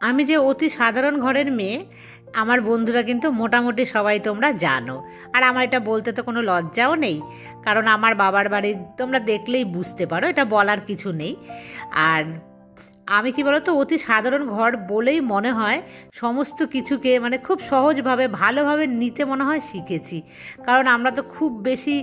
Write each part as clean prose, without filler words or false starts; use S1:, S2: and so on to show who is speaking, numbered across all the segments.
S1: আমি যে অতি সাধারণ ঘরের মেয়ে, আমার বন্ধুরা কিন্তু মোটামুটি সবাই তোমরা জানো। আর আমার এটা বলতে তো কোনো লজ্জাও নেই, কারণ আমার বাবার বাড়ি তোমরা দেখলেই বুঝতে পারো, এটা বলার কিছু নেই। আর আমি কি বলতো, অতি সাধারণ ঘর বলেই মনে হয় সমস্ত কিছুকে মানে খুব সহজভাবে ভালোভাবে নিতে মনে হয় শিখেছি। কারণ আমরা তো খুব বেশি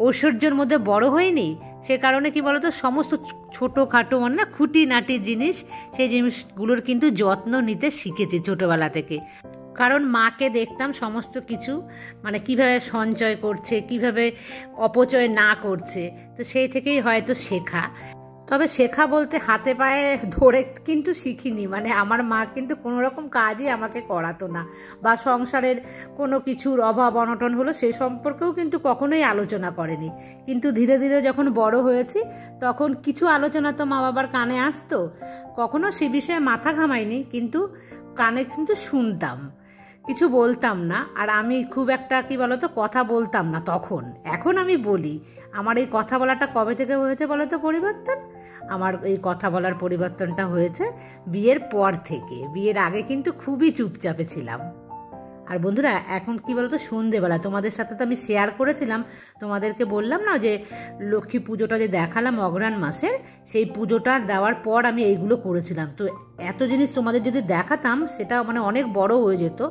S1: ঐশ্বর্যের মধ্যে বড় হইনি, সে কারণে কি বলতো সমস্ত ছোটোখাটো মানে না খুঁটিনাটি জিনিস, সেই জিনিসগুলোর কিন্তু যত্ন নিতে শিখেছি ছোটোবেলা থেকে। কারণ মাকে দেখতাম সমস্ত কিছু মানে কিভাবে সঞ্চয় করছে, কিভাবে অপচয় না করছে, তো সেই থেকেই হয়তো শেখা। তবে শেখা বলতে হাতে পায়ে ধরে কিন্তু শিখিনি, মানে আমার মা কিন্তু কোনো রকম কাজই আমাকে করাতো না, বা সংসারের কোনো কিছুর অভাব অনটন হলো সে সম্পর্কেও কিন্তু কখনোই আলোচনা করেনি। কিন্তু ধীরে ধীরে যখন বড় হয়েছি তখন কিছু আলোচনা তো মা বাবার কানে আসতো, কখনো সে বিষয়ে মাথা ঘামাইনি, কিন্তু কানে কিন্তু শুনতাম, কিছু বলতাম না। আর আমি খুব একটা কি বলতো কথা বলতাম না তখন, এখন আমি বলি। আমার এই কথা বলাটা কবে থেকে হয়েছে বলতো পরিবর্তন? আমার এই কথা বলার পরিবর্তনটা হয়েছে বিয়ের পর থেকে। বিয়ের আগে কিন্তু খুবই চুপচাপে ছিলাম। আর বন্ধুরা এখন কি বলতো, সন্ধেবেলা তোমাদের সাথে তো আমি শেয়ার করেছিলাম, তোমাদেরকে বললাম না যে লক্ষ্মী পুজোটা যে দেখালাম অঘ্রাণ মাসের, সেই পুজোটা দেওয়ার পর আমি এইগুলো করেছিলাম। তো এত জিনিস তোমাদের যদি দেখাতাম সেটা মানে অনেক বড় হয়ে যেত।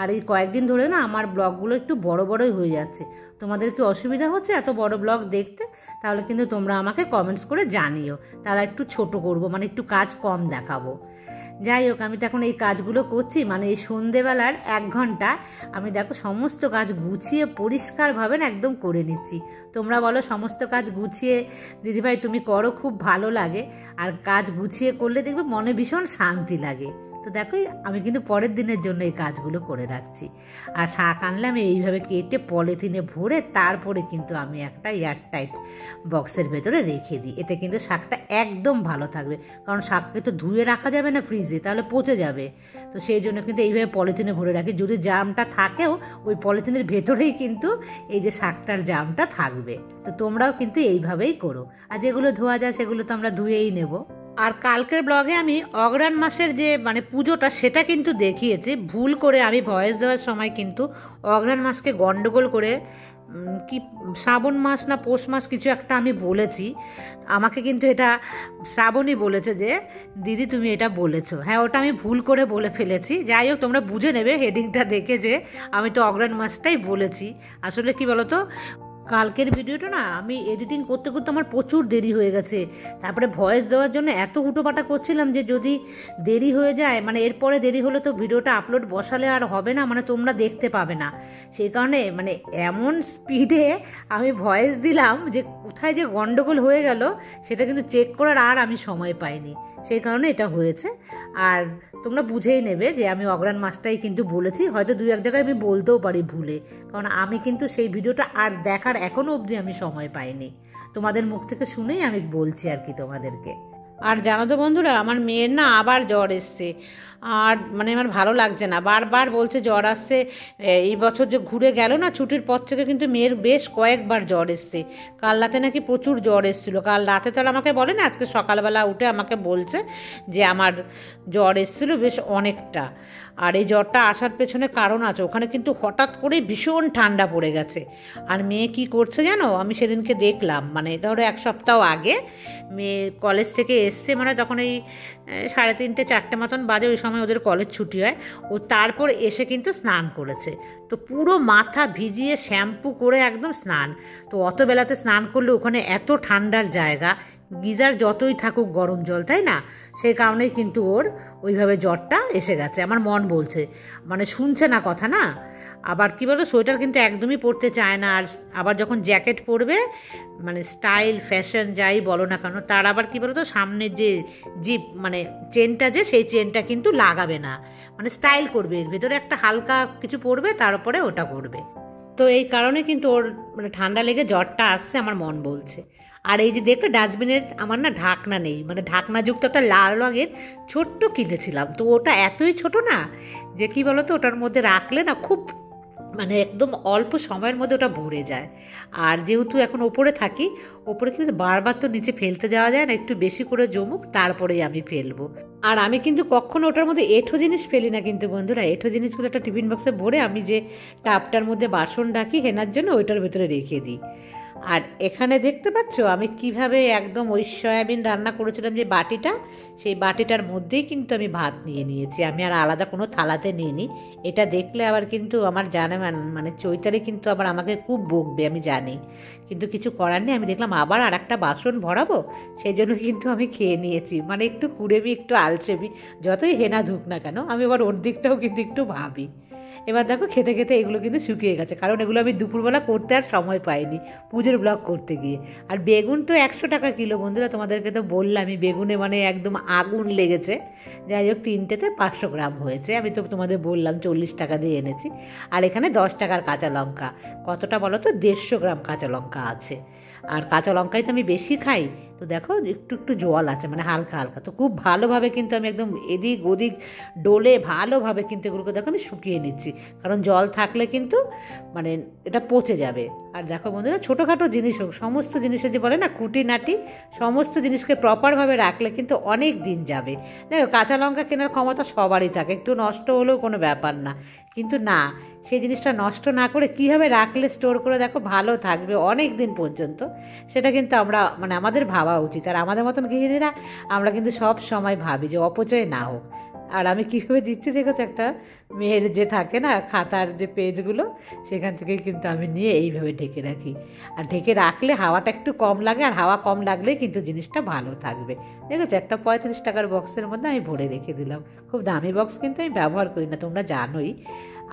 S1: আর এই কয়েকদিন ধরে না আমার ব্লগগুলো একটু বড় বড়ই হয়ে যাচ্ছে। তোমাদের কি অসুবিধা হচ্ছে এত বড় ব্লগ দেখতে? তাহলে কিন্তু তোমরা আমাকে কমেন্টস করে জানিও, তারা একটু ছোট করব, মানে একটু কাজ কম দেখাবো। যাই হোক, আমি তো এখন এই কাজগুলো করছি, মানে এই সন্ধেবেলার 1 ঘন্টা আমি দেখো সমস্ত কাজ গুছিয়ে পরিষ্কারভাবে না একদম করে নিচ্ছি। তোমরা বলো সমস্ত কাজ গুছিয়ে দিদিভাই তুমি করো, খুব ভালো লাগে। আর কাজ গুছিয়ে করলে দেখবে মনে ভীষণ শান্তি লাগে। তো দেখো আমি কিন্তু পরের দিনের জন্য এই কাজগুলো করে রাখছি। আর শাক আনলে আমি এইভাবে কেটে পলিথিনে ভরে তারপরে কিন্তু আমি একটা এয়ারটাইট বক্সের ভেতরে রেখে দিই। এতে কিন্তু শাকটা একদম ভালো থাকবে, কারণ শাককে তো ধুয়ে রাখা যাবে না ফ্রিজে, তাহলে পচে যাবে। তো সেই জন্য কিন্তু এইভাবে পলিথিনে ভরে রাখি। যদি জামটা থাকেও ওই পলিথিনের ভেতরেই কিন্তু এই যে শাকটার জামটা থাকবে। তো তোমরাও কিন্তু এইভাবেই করো। আর যেগুলো ধোয়া যায় সেগুলো তো আমরা ধুয়েই নেব। আর কালকের ব্লগে আমি অঘ্রাণ মাসের যে মানে পুজোটা সেটা কিন্তু দেখিয়েছি। ভুল করে আমি ভয়েস দেওয়ার সময় কিন্তু অঘ্রাণ মাসকে গন্ডগোল করে কি শ্রাবণ মাস না পৌষ মাস কিছু একটা আমি বলেছি। আমাকে কিন্তু এটা শ্রাবণই বলেছে যে দিদি তুমি এটা বলেছো। হ্যাঁ, ওটা আমি ভুল করে বলে ফেলেছি। যাই হোক, তোমরা বুঝে নেবে হেডিংটা দেখে যে আমি তো অঘ্রাণ মাসটাই বলেছি। আসলে কি বলো তো, কালকের ভিডিওটা না আমি এডিটিং করতে করতে আমার প্রচুর দেরি হয়ে গেছে। তারপরে ভয়েস দেওয়ার জন্য এত হুটোপাটা করছিলাম যে যদি দেরি হয়ে যায়, মানে এরপরে দেরি হলে তো ভিডিওটা আপলোড বসালে আর হবে না, মানে তোমরা দেখতে পাবে না। সেই কারণে মানে এমন স্পিডে আমি ভয়েস দিলাম যে কোথায় যে গন্ডগোল হয়ে গেল সেটা কিন্তু চেক করার আর আমি সময় পাইনি। সেই কারণে এটা হয়েছে। আর তোমরা বুঝেই নেবে যে আমি অঘ্রাণ মাসটাই কিন্তু বলেছি। হয়তো 2-1 জায়গায় আমি বলতেও পারি ভুলে, কারণ আমি কিন্তু সেই ভিডিওটা আর দেখার এখনও অবধি আমি সময় পাইনি। তোমাদের মুখ থেকে শুনেই আমি বলছি আর কি তোমাদেরকে। আর জানো তো বন্ধুরা, আমার মেয়ের না আবার জ্বর এসছে। আর মানে আমার ভালো লাগছে না, বারবার বলছে জ্বর আসছে। এই বছর যে ঘুরে গেল না ছুটির পর থেকে কিন্তু মেয়ের বেশ কয়েকবার জ্বর এসছে। কাল রাতে নাকি প্রচুর জ্বর এসেছিলো। কাল রাতে তো আর আমাকে বলে না, আজকে সকালবেলা উঠে আমাকে বলছে যে আমার জ্বর এসেছিলো বেশ অনেকটা। আর এই জ্বরটা আসার পেছনে কারণ আছে, ওখানে কিন্তু হঠাৎ করেই ভীষণ ঠান্ডা পড়ে গেছে। আর মেয়ে কি করছে জানো, আমি সেদিনকে দেখলাম, মানে ধরো 1 সপ্তাহ আগে মেয়ে কলেজ থেকে এসছে, মানে তখন এই 3:30-4টে মতন বাজে, ওই সময় ওদের কলেজ ছুটি হয়। ও তারপর এসে কিন্তু স্নান করেছে। তো পুরো মাথা ভিজিয়ে শ্যাম্পু করে একদম স্নান। তো অত বেলাতে স্নান করলে ওখানে এত ঠান্ডার জায়গা, গিজার যতই থাকুক গরম জল, তাই না? সেই কারণেই কিন্তু ওর ওইভাবে জ্বরটা এসে গেছে। আমার মন বলছে, মানে শুনছে না কথা না। আবার কি বলতো, সোয়েটার কিন্তু একদমই পরতে চায় না। আর আবার যখন জ্যাকেট পরবে, মানে স্টাইল ফ্যাশন যাই বলো না কেন, তার আবার কি বলতো সামনের যে জিপ মানে চেনটা, যে সেই চেনটা কিন্তু লাগাবে না, মানে স্টাইল করবে, এর ভেতরে একটা হালকা কিছু পরবে, তারপরে ওটা করবে। তো এই কারণে কিন্তু ওর মানে ঠান্ডা লেগে জ্বরটা আসছে, আমার মন বলছে। আর এই যে দেখো ডাস্টবিনের আমার না ঢাকনা নেই, মানে ঢাকনাযুক্ত একটা লাল রঙের ছোট্ট কিনেছিলাম। তো ওটা এতই ছোট না যে কি বলতো ওটার মধ্যে রাখলে না খুব মানে একদম অল্প সময়ের মধ্যে ওটা ভরে যায়। আর যেহেতু এখন ওপরে থাকি, ওপরে কিন্তু বারবার তো নিচে ফেলতে যাওয়া যায় না, একটু বেশি করে জমুক তারপরেই আমি ফেলবো। আর আমি কিন্তু কখনো ওটার মধ্যে এঁঠো জিনিস ফেলি না কিন্তু বন্ধুরা, এঁঠো জিনিসগুলো একটা টিফিন বক্সে ভরে আমি যে টাবটার মধ্যে বাসন রাখি হেনার জন্য ওইটার ভেতরে রেখে দিই। আর এখানে দেখতে পাচ্ছ আমি কিভাবে একদম ওই সয়াবিন রান্না করেছিলাম যে বাটিটা, সেই বাটিটার মধ্যেই কিন্তু আমি ভাত নিয়ে নিয়েছি, আমি আর আলাদা কোনো থালাতে নিইনি। এটা দেখলে আবার কিন্তু আমার জানে মানে চৈতালি কিন্তু আবার আমাকে খুব বকবে আমি জানি, কিন্তু কিছু করার নেই। আমি দেখলাম আবার আর একটা বাসন ভরাবো, সেই জন্য কিন্তু আমি খেয়ে নিয়েছি। মানে একটু কুড়েমি একটু আলসেমি, যতই হেনা ধুক না কেন আমি আবার ওর দিকটাও কিন্তু একটু ভাবি। এবার দেখো খেতে খেতে এগুলো কিন্তু শুকিয়ে গেছে, কারণ এগুলো আমি দুপুরবেলা করতে আর সময় পাইনি পুজোর ব্লগ করতে গিয়ে। আর বেগুন তো 100 টাকা কিলো বন্ধুরা, তোমাদেরকে তো বললামই বেগুনে মানে একদম আগুন লেগেছে। যাই হোক 3টেতে 500 গ্রাম হয়েছে, আমি তো তোমাদের বললাম 40 টাকা দিয়ে এনেছি। আর এখানে 10 টাকার কাঁচা লঙ্কা, কতটা বলো তো 150 গ্রাম কাঁচা লঙ্কা আছে। আর কাঁচা লঙ্কাই তো আমি বেশি খাই, তো দেখো একটু একটু জল আছে মানে হালকা হালকা। তো খুব ভালোভাবে কিন্তু আমি একদম এদিক ওদিক ডোলে ভালোভাবে কিন্তু এগুলোকে দেখো আমি শুকিয়ে নিচ্ছি, কারণ জল থাকলে কিন্তু মানে এটা পচে যাবে। আর দেখো বন্ধুরা ছোটোখাটো জিনিস হোক, সমস্ত জিনিসের যে বলে না খুঁটিনাটি, সমস্ত জিনিসকে প্রপারভাবে রাখলে কিন্তু অনেক দিন যাবে। দেখো কাঁচা লঙ্কা কেনার ক্ষমতা সবারই থাকে, একটু নষ্ট হলেও কোনো ব্যাপার না, কিন্তু না, সেই জিনিসটা নষ্ট না করে কীভাবে রাখলে স্টোর করে দেখো ভালো থাকবে অনেক দিন পর্যন্ত, সেটা কিন্তু আমরা মানে আমাদের ভাবা উচিত। আর আমাদের মতন গৃহিণীরা আমরা কিন্তু সব সময় ভাবি যে অপচয় না হোক। আর আমি কীভাবে দিচ্ছি দেখেছি, একটা মেয়ের যে থাকে না খাতার যে পেজগুলো, সেখান থেকে কিন্তু আমি নিয়ে এইভাবে ঢেকে রাখি। আর ঢেকে রাখলে হাওয়াটা একটু কম লাগে, আর হাওয়া কম লাগলে কিন্তু জিনিসটা ভালো থাকবে। দেখেছো একটা 35 টাকার বক্সের মধ্যে আমি ভরে রেখে দিলাম, খুব দামি বক্স কিন্তু আমি ব্যবহার করি না, তোমরা জানোই।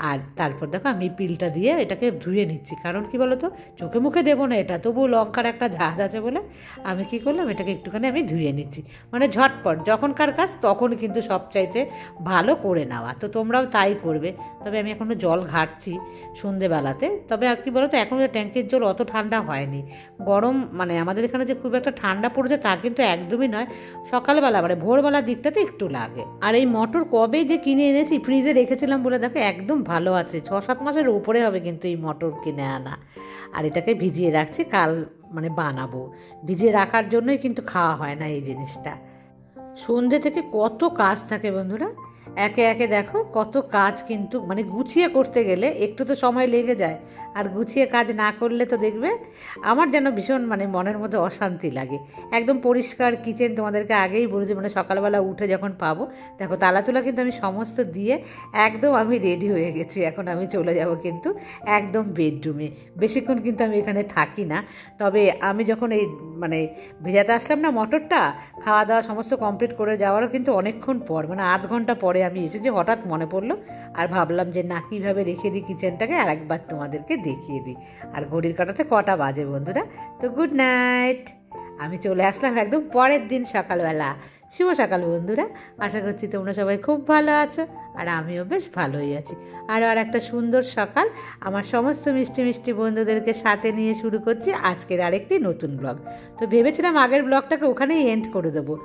S1: আর তারপর দেখো আমি পিলটা দিয়ে এটাকে ধুয়ে নিচ্ছি, কারণ কি বলো তো চোখে মুখে দেবো না এটা, তবু লঙ্কার একটা ঝাঁজ আছে বলে আমি কি করলাম এটাকে একটুখানি আমি ধুয়ে নিচ্ছি, মানে ঝটপট যখনকার কাজ তখন কিন্তু সবচাইতে ভালো করে নেওয়া। তো তোমরাও তাই করবে। তবে আমি এখনও জল ঘাটছি সন্ধেবেলাতে, তবে আর কি বলো তো এখন ট্যাঙ্কের জল অত ঠান্ডা হয়নি, গরম মানে আমাদের এখানে যে খুব একটা ঠান্ডা পড়েছে তা কিন্তু একদমই নয়, সকালবেলা মানে ভোরবেলার দিকটাতে একটু লাগে। আর এই মটর কবে যে কিনে এনেছি, ফ্রিজে রেখেছিলাম বলে দেখো একদম ভালো আছে, 6-7 মাসের উপরে হবে কিন্তু এই মটর কিনে আনা। আর এটাকে ভিজিয়ে রাখছি, কাল মানে বানাবো, ভিজিয়ে রাখার জন্যই কিন্তু খাওয়া হয় না এই জিনিসটা। সন্ধে থেকে কত কাজ থাকে বন্ধুরা, একে একে দেখো কত কাজ, কিন্তু মানে গুছিয়ে করতে গেলে একটু তো সময় লেগে যায়, আর গুছিয়ে কাজ না করলে তো দেখবে আমার যেন ভীষণ মানে মনের মধ্যে অশান্তি লাগে। একদম পরিষ্কার কিচেন তোমাদেরকে আগেই বলেছি, মানে সকালবেলা উঠে যখন পাবো দেখো তালা তোলা কিন্তু আমি সমস্ত দিয়ে একদম আমি রেডি হয়ে গেছি। এখন আমি চলে যাব কিন্তু একদম বেডরুমে, বেশিক্ষণ কিন্তু আমি এখানে থাকি না। তবে আমি যখন এই মানে ভেজাতে আসলাম না মটরটা, খাওয়া দাওয়া সমস্ত কমপ্লিট করে যাওয়ারও কিন্তু অনেকক্ষণ পর মানে আধ ঘন্টা পরে আমি এসেছি, হঠাৎ মনে পড়লো আর ভাবলাম যে না কীভাবে রেখে দিই কিচেনটাকে, আর একবার তোমাদেরকে দেখিয়ে দিই। আর ঘড়ির কাঁটাতে কটা বাজে বন্ধুরা, তো গুড নাইট। আমি চলে আসলাম একদম পরের দিন সকালবেলা। শুভ সকাল বন্ধুরা, আশা করছি তোমরা সবাই খুব ভালো আছো, আর আমিও বেশ ভালোই আছি। আর একটা সুন্দর সকাল আমার সমস্ত মিষ্টি মিষ্টি বন্ধুদেরকে সাথে নিয়ে শুরু করছি আজকের আরেকটি নতুন ব্লগ। তো ভেবেছিলাম আগের ব্লগটাকে ওখানেই এন্ড করে দেবো,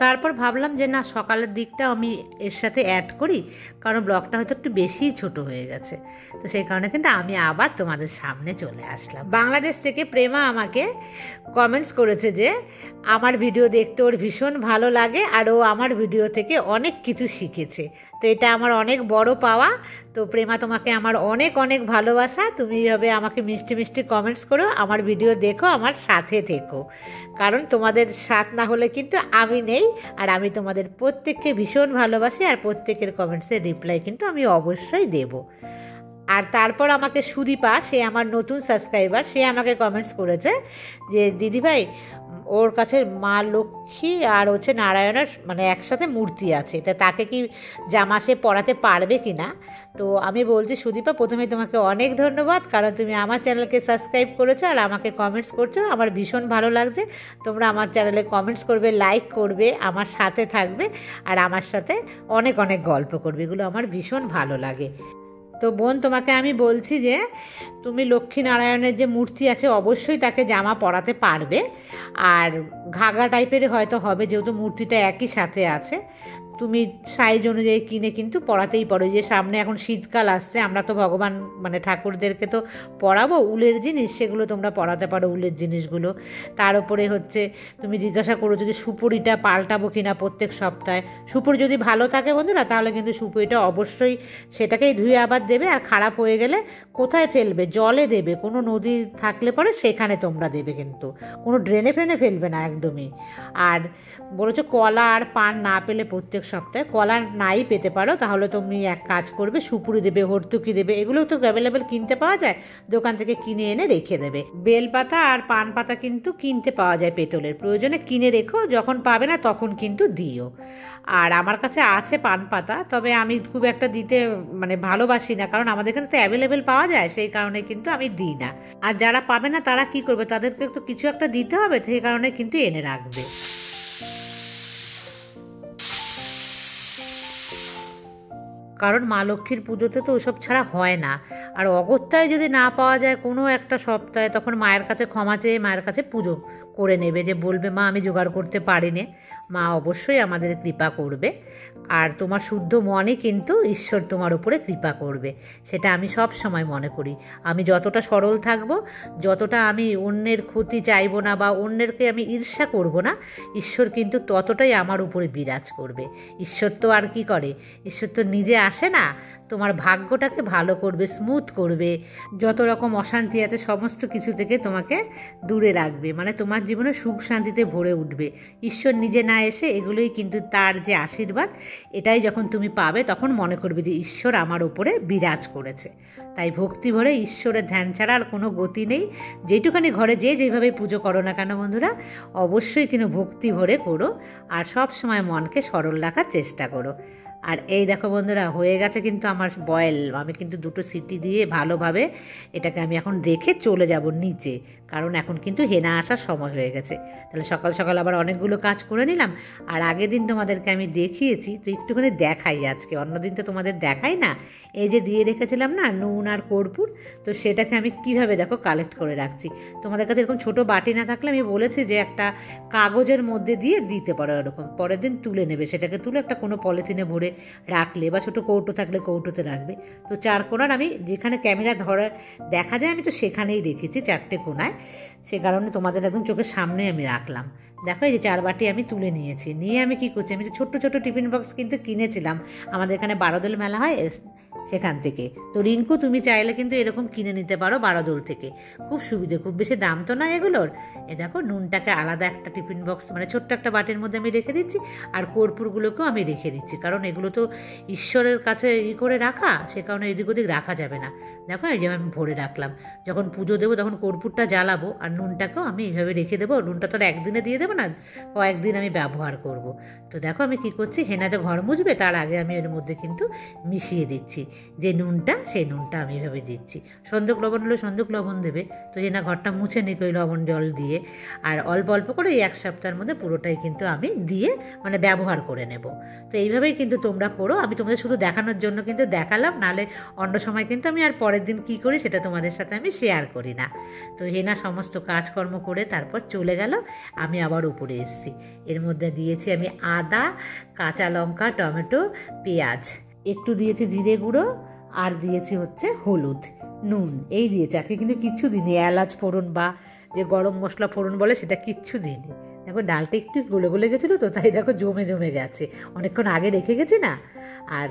S1: তারপর ভাবলাম যে না সকালের দিকটা আমি এর সাথে অ্যাড করি, কারণ ব্লগটা হয়তো একটু বেশিই ছোট হয়ে গেছে। তো সেই কারণে কিন্তু আমি আবার তোমাদের সামনে চলে আসলাম। বাংলাদেশ থেকে প্রেমা আমাকে কমেন্টস করেছে যে আমার ভিডিও দেখতে ওর ভীষণ ভালো লাগে, আর ও আমার ভিডিও থেকে অনেক কিছু শিখেছে। তো এটা আমার অনেক বড় পাওয়া। তো প্রেমা তোমাকে আমার অনেক অনেক ভালোবাসা, তুমি এইভাবে আমাকে মিষ্টি মিষ্টি কমেন্টস করো, আমার ভিডিও দেখো, আমার সাথে থেকো, কারণ তোমাদের সাথ না হলে কিন্তু আমি নেই। আর আমি তোমাদের প্রত্যেককে ভীষণ ভালোবাসি, আর প্রত্যেকের কমেন্টসের রিপ্লাই কিন্তু আমি অবশ্যই দেব। আর তারপর আমাকে সুদীপা, সে আমার নতুন সাবস্ক্রাইবার, সে আমাকে কমেন্টস করেছে যে দিদিভাই ওর কাছে মা লক্ষ্মী আর হচ্ছে নারায়ণের মানে একসাথে মূর্তি আছে, তা তাকে কি জামা সে পরাতে পারবে কি না। তো আমি বলছি সুদীপা, প্রথমে তোমাকে অনেক ধন্যবাদ, কারণ তুমি আমার চ্যানেলকে সাবস্ক্রাইব করেছো আর আমাকে কমেন্টস করছো, আমার ভীষণ ভালো লাগছে। তোমরা আমার চ্যানেলে কমেন্টস করবে, লাইক করবে, আমার সাথে থাকবে, আর আমার সাথে অনেক অনেক গল্প করবে, এগুলো আমার ভীষণ ভালো লাগে। তো বোন তোমাকে আমি বলছি যে তুমি লক্ষ্মীনারায়ণের যে মূর্তি আছে অবশ্যই তাকে জামা পরাতে পারবে, আর ঘাগরা টাইপের হয়তো হবে, যেহেতু মূর্তিটা একই সাথে আছে। তুমি সাইজ অনুযায়ী কিনে কিন্তু পরাতেই পারো। যে সামনে এখন শীতকাল আসছে, আমরা তো ভগবান মানে ঠাকুরদেরকে তো পরাবো উলের জিনিস, সেগুলো তোমরা পরাতে পারো উলের জিনিসগুলো। তার উপরে হচ্ছে তুমি জিজ্ঞাসা করেছো যে সুপুরিটা পাল্টাবো কিনা প্রত্যেক সপ্তাহে। সুপুরি যদি ভালো থাকে বন্ধুরা তাহলে কিন্তু সুপুরিটা অবশ্যই সেটাকেই ধুয়ে আবার দেবে, আর খারাপ হয়ে গেলে কোথায় ফেলবে? জলে দেবে, কোনো নদী থাকলে পরে সেখানে তোমরা দেবে, কিন্তু কোনো ড্রেনে ফ্রেনে ফেলবে না একদমই। আর বলেছো কলা আর পান না পেলে প্রত্যেক সপ্তাহে, কলা নাই পেতে পারো তাহলে তুমি এক কাজ করবে, সুপুরি দেবে, হর্তুকি দেবে, এগুলো তো অ্যাভেলেবেল কিনতে পাওয়া যায়, দোকান থেকে কিনে এনে রেখে দেবে। বেলপাতা আর পান পাতা কিন্তু কিনতে পাওয়া যায় পেতলের, প্রয়োজনে কিনে রেখো, যখন পাবে না তখন কিন্তু দিও। আর আমার কাছে আছে পান পাতা, তবে আমি খুব একটা দিতে মানে ভালোবাসি না, কারণ আমাদের এখানে তো অ্যাভেলেবেল পাওয়া যায়, সেই কারণে কিন্তু আমি দিই না। আর যারা পাবে না তারা কি করবে? তাদেরকে তো কিছু একটা দিতে হবে, সেই কারণে কিন্তু এনে রাখবে। কারণ মা লক্ষ্মীর পুজোতে তো ওসব ছাড়া হয় না। আর অগত্যায় যদি না পাওয়া যায় কোনো একটা সপ্তাহে, তখন মায়ের কাছে ক্ষমা চেয়ে মায়ের কাছে পুজো করে নেবে, যে বলবে মা আমি জোগাড় করতে পারিনি, মা অবশ্যই আমাদের কৃপা করবে। আর তোমার শুদ্ধ মনে কিন্তু ঈশ্বর তোমার উপরে কৃপা করবে, সেটা আমি সব সময় মনে করি। আমি যতটা সরল থাকবো, যতটা আমি অন্যের ক্ষতি চাইবো না বা অন্যেরকে আমি ঈর্ষা করব না, ঈশ্বর কিন্তু ততটাই আমার উপরে বিরাজ করবে। ঈশ্বর তো আর কি করে, ঈশ্বর তো নিজে আসে না, তোমার ভাগ্যটাকে ভালো করবে, স্মুথ করবে, যত রকম অশান্তি আছে সমস্ত কিছু থেকে তোমাকে দূরে রাখবে, মানে তোমার জীবনে সুখ শান্তিতে ভরে উঠবে। ঈশ্বর নিজে না এসে এগুলোই কিন্তু তার যে আশীর্বাদ, এটাই যখন তুমি পাবে তখন মনে করবে যে ঈশ্বর আমার ওপরে বিরাজ করেছে। তাই ভক্তি ভরে ঈশ্বরের ধ্যান ছাড়া আর কোনো গতি নেই। যেটুখানি ঘরে যে যেভাবে পুজো করো না কেন বন্ধুরা, অবশ্যই কিন্তু ভক্তি ভরে করো, আর সব সময় মনকে সরল রাখার চেষ্টা করো। আর এই দেখো বন্ধুরা, হয়ে গেছে কিন্তু আমার বয়েল। আমি কিন্তু 2টো সিটি দিয়ে ভালোভাবে এটাকে আমি এখন রেখে চলে যাব নিচে, কারণ এখন কিন্তু হেনা আসার সময় হয়ে গেছে। তাহলে সকাল সকাল আবার অনেকগুলো কাজ করে নিলাম। আর আগের দিন তোমাদেরকে আমি দেখিয়েছি, তো একটুখানি দেখাই আজকে, অন্যদিন তো তোমাদের দেখাই না। এই যে দিয়ে রেখেছিলাম না নুন আর কর্পূর, তো সেটাকে আমি কিভাবে দেখো কালেক্ট করে রাখছি। তোমাদের কাছে এরকম ছোটো বাটি না থাকলে আমি বলেছি যে একটা কাগজের মধ্যে দিয়ে দিতে পারো, এরকম পরের দিন তুলে নেবে, সেটাকে তুলে একটা কোনো পলিথিনে ভরে রাখলে, বা ছোটো কৌটো থাকলে কৌটোতে রাখবে। তো 4 কোণার আমি যেখানে ক্যামেরা ধরে দেখা যায় আমি তো সেখানেই রেখেছি, 4টে কোণায়, সে কারণে তোমাদের একদম চোখের সামনে আমি রাখলাম। দেখো এই যে 4 বাটি আমি তুলে নিয়েছি, নিয়ে আমি কি করছি, আমি ছোট্ট ছোট্ট টিফিন বক্স কিন্তু কিনেছিলাম, আমাদের এখানে বারোদোল মেলা হয় সেখান থেকে। তো রিঙ্কু তুমি চাইলে কিন্তু এরকম কিনে নিতে পারো বারোদোল থেকে, খুব সুবিধে, খুব বেশি দাম তো নয় এগুলোর। এ দেখো নুনটাকে আলাদা একটা টিফিন বক্স মানে ছোট্ট একটা বাটির মধ্যে আমি রেখে দিচ্ছি, আর কর্পূরগুলোকেও আমি রেখে দিচ্ছি, কারণ এগুলো তো ঈশ্বরের কাছে করে রাখা, সে কারণে এদিক ওদিক রাখা যাবে না। দেখো এই যে আমি ভরে রাখলাম, যখন পুজো দেবো তখন কর্পূরটা জ্বালাবো, আর নুনটাকেও আমি এইভাবে রেখে দেবো। নুনটা তো আর একদিনে দিয়ে দেবো না, কয়েকদিন আমি ব্যবহার করব। তো দেখো আমি কি করছি, হেনাতে ঘর মুছবে তার আগে আমি এর মধ্যে কিন্তু মিশিয়ে দিচ্ছি যে নুনটা, সেই নুনটা আমি এভাবে দিচ্ছি। সন্দক লবণ হলে সন্দক লবণ দেবে, তো হেনা ঘরটা মুছে নিক ওই লবণ জল দিয়ে, আর অল্প অল্প করে এই 1 সপ্তাহের মধ্যে পুরোটাই কিন্তু আমি দিয়ে মানে ব্যবহার করে নেব। তো এইভাবেই কিন্তু তোমরা করো, আমি তোমাদের শুধু দেখানোর জন্য কিন্তু দেখালাম, নাহলে অন্য সময় কিন্তু আমি আর পরের দিন কী করি সেটা তোমাদের সাথে আমি শেয়ার করি না। তো হেনা সমস্ত কাজকর্ম করে তারপর চলে গেল, আমি আবার উপরে এসেছি। এর মধ্যে দিয়েছি আমি আদা, কাঁচা লঙ্কা, টমেটো, পেঁয়াজ, একটু দিয়েছি জিরে গুঁড়ো, আর দিয়েছি হচ্ছে হলুদ, নুন, এই দিয়েছি। আজকে কিন্তু কিচ্ছু দিইনি, এলাচ ফোড়ন বা যে গরম মশলা ফোড়ন বলে সেটা কিচ্ছু দিইনি। দেখো ডালটা একটু গলে গলে গেছিলো, তো তাই দেখো জমে জমে গেছে, অনেকক্ষণ আগে রেখে গেছি না। আর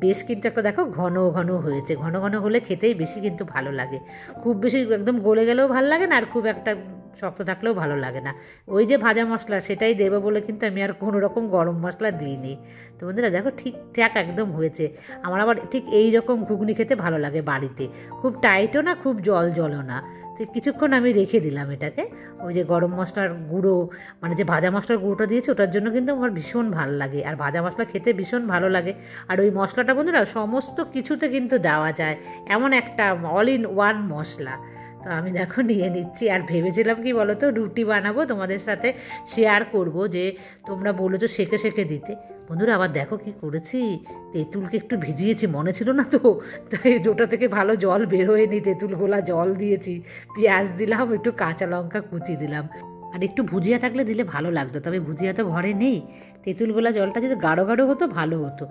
S1: বেশ কিন্তু একটা দেখো ঘন ঘন হয়েছে, ঘন ঘন হলে খেতেই বেশি কিন্তু ভালো লাগে। খুব বেশি একদম গলে গেলেও ভালো লাগে না, আর খুব একটা শক্ত থাকলেও ভালো লাগে না। ওই যে ভাজা মশলা সেটাই দেবো বলে কিন্তু আমি আর কোনো রকম গরম মশলা দিইনি। তো বন্ধুরা দেখো ঠিকঠাক একদম হয়েছে। আমার আবার ঠিক এই রকম ঘুগনি খেতে ভালো লাগে বাড়িতে, খুব টাইটও না খুব জল জলও না। তো কিছুক্ষণ আমি রেখে দিলাম এটাকে, ওই যে গরম মশলার গুঁড়ো মানে যে ভাজা মশলার গুঁড়োটা দিয়েছি ওটার জন্য কিন্তু আমার ভীষণ ভালো লাগে, আর ভাজা মশলা খেতে ভীষণ ভালো লাগে। আর ওই মশলাটা বন্ধুরা সমস্ত কিছুতে কিন্তু দেওয়া যায়, এমন একটা অল ইন ওয়ান মশলা। তো আমি দেখো নিয়ে নিচ্ছি, আর ভেবেছিলাম কি বলো তো, রুটি বানাবো তোমাদের সাথে শেয়ার করব, যে তোমরা বলেছো সেঁকে সেঁকে দিতে। বন্ধুরা আবার দেখো কি করেছি, তেঁতুলকে একটু ভিজিয়েছি, মনে ছিল না তো, তাই ওটা থেকে ভালো জল বের হয়ে নি, তেঁতুল গোলা জল দিয়েছি, পেঁয়াজ দিলাম, একটু কাঁচা লঙ্কা কুচি দিলাম, আর একটু ভুজিয়া থাকলে দিলে ভালো লাগতো, তবে ভুজিয়া তো ঘরে নেই, তেঁতুল গোলা জলটা যদি গাঢ় গাঢ় হতো ভালো হতো।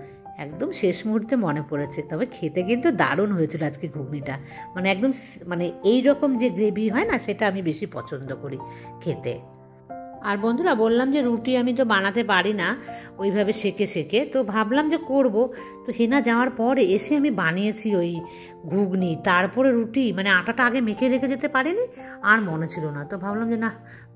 S1: একদম শেষ মুহূর্তে মনে পড়েছে, তবে খেতে কিন্তু দারুণ হয়েছিল আজকে ঘুগনিটা। মানে একদম মানে এই রকম যে গ্রেভি হয় না, সেটা আমি বেশি পছন্দ করি খেতে। আর বন্ধুরা, বললাম যে রুটি আমি তো বানাতে পারি না ওইভাবে সেকে সেকে, তো ভাবলাম যে করব। তো হেনা যাওয়ার পরে এসে আমি বানিয়েছি ওই ঘুগনি, তারপরে রুটি। মানে আটাটা আগে মেখে রেখে যেতে পারিনি, আর মনে ছিল না। তো ভাবলাম যে না,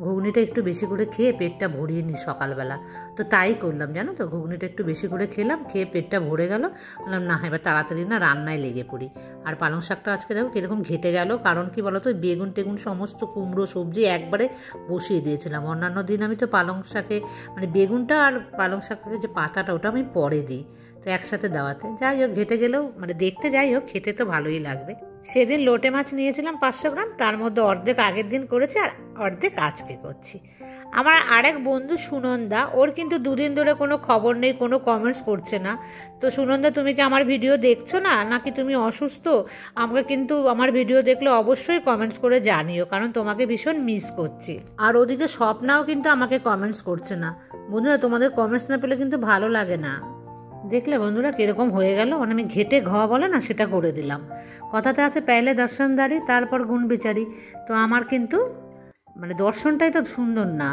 S1: ঘুগনিটা একটু বেশি করে খেয়ে পেটটা ভরিয়ে নিই সকালবেলা। তো তাই করলাম, জানো তো, ঘুগনিটা একটু বেশি করে খেলাম, খেয়ে পেটটা ভরে গেল। বললাম না, এবার তাড়াতাড়ি না রান্নায় লেগে পড়ি। আর পালং শাকটা আজকে দেখো কীরকম ঘেটে গেল। কারণ কি বলো তো, বেগুন টেগুন সমস্ত কুমড়ো সবজি একবারে বসিয়ে দিয়েছিলাম। অন্যান্য দিন আমি তো পালং শাকে মানে বেগুনটা আর পালং শাকের যে পাতাটা ওটা আমি পরে দিই, তো একসাথে দেওয়াতে যাই হোক ঘেটে গেলেও মানে দেখতে যাই হোক, খেতে তো ভালোই লাগবে। সেদিন লোটে মাছ নিয়েছিলাম 500 গ্রাম, তার মধ্যে অর্ধেক আগের দিন করেছি আর অর্ধেক আজকে করছি। আমার আরেক বন্ধু সুনন্দা, ওর কিন্তু 2 দিন ধরে কোনো খবর নেই, কোনো কমেন্টস করছে না। তো সুনন্দা, তুমি কি আমার ভিডিও দেখছো না, নাকি তুমি অসুস্থ? আমাকে কিন্তু আমার ভিডিও দেখলে অবশ্যই কমেন্টস করে জানিও, কারণ তোমাকে ভীষণ মিস করছি। আর ওদিকে স্বপ্নাও কিন্তু আমাকে কমেন্টস করছে না। বন্ধুরা, তোমাদের কমেন্টস না পেলে কিন্তু ভালো লাগে না। দেখলে বন্ধুরা কীরকম হয়ে গেল, মানে আমি ঘেটে ঘোয়া বলে না, সেটা করে দিলাম। কথাতে আছে পেলে দর্শনদারি, তারপর গুণ বিচারি। তো আমার কিন্তু মানে দর্শনটাই তো সুন্দর না,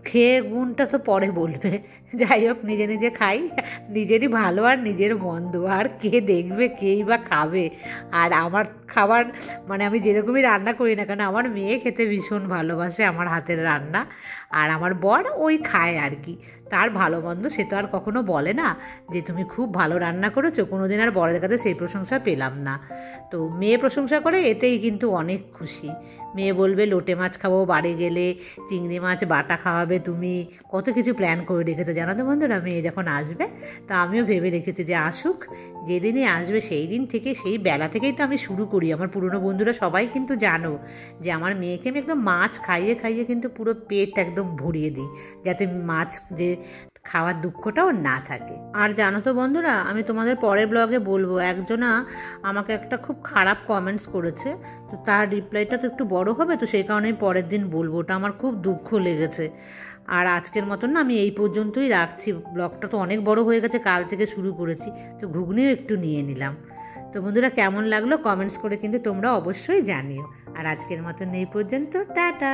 S1: খেয়ে গুণটা তো পরে বলবে। যাই হোক, নিজে নিজে খাই, নিজেরই ভালো আর নিজের মন্দ, আর কে দেখবে, কেই বা খাবে। আর আমার খাবার মানে আমি যেরকমই রান্না করি না কেন, আমার মেয়ে খেতে ভীষণ ভালোবাসে আমার হাতের রান্না। আর আমার বর ওই খায় আর কি, তার ভালো মন্দ সে তো আর কখনো বলে না যে তুমি খুব ভালো রান্না করেছো। কোনো দিন আর বরের কাছে সেই প্রশংসা পেলাম না। তো মেয়ে প্রশংসা করে, এতেই কিন্তু অনেক খুশি। মেয়ে বলবে লোটে মাছ খাবো, বাড়ি গেলে চিংড়ি মাছ বাটা খাওয়াবে তুমি, কত কিছু প্ল্যান করে রেখেছে জানো তো বন্ধুরা মেয়ে যখন আসবে। তা আমিও ভেবে রেখেছি যে আসুক, যেদিনই আসবে সেই দিন থেকে, সেই বেলা থেকেই তো আমি শুরু করি। আমার পুরনো বন্ধুরা সবাই কিন্তু জানো যে আমার মেয়েকে আমি একদম মাছ খাইয়ে খাইয়ে কিন্তু পুরো পেট একদম ভরিয়ে দিই, যাতে মাছ যে খাওয়ার দুঃখটাও না থাকে। আর জানো তো বন্ধুরা, আমি তোমাদের পরের ব্লগে বলবো, একজনা আমাকে একটা খুব খারাপ কমেন্টস করেছে, তো তার রিপ্লাইটা তো একটু বড় হবে, তো সেই কারণে পরের দিন বলবো। ওটা আমার খুব দুঃখ লেগেছে। আর আজকের মতন না আমি এই পর্যন্তই রাখছি। ব্লগটা তো অনেক বড় হয়ে গেছে, কাল থেকে শুরু করেছি, তো ঘুগনিও একটু নিয়ে নিলাম। তো বন্ধুরা, কেমন লাগলো কমেন্টস করে কিন্তু তোমরা অবশ্যই জানিও। আর আজকের মতন এই পর্যন্ত, টাটা।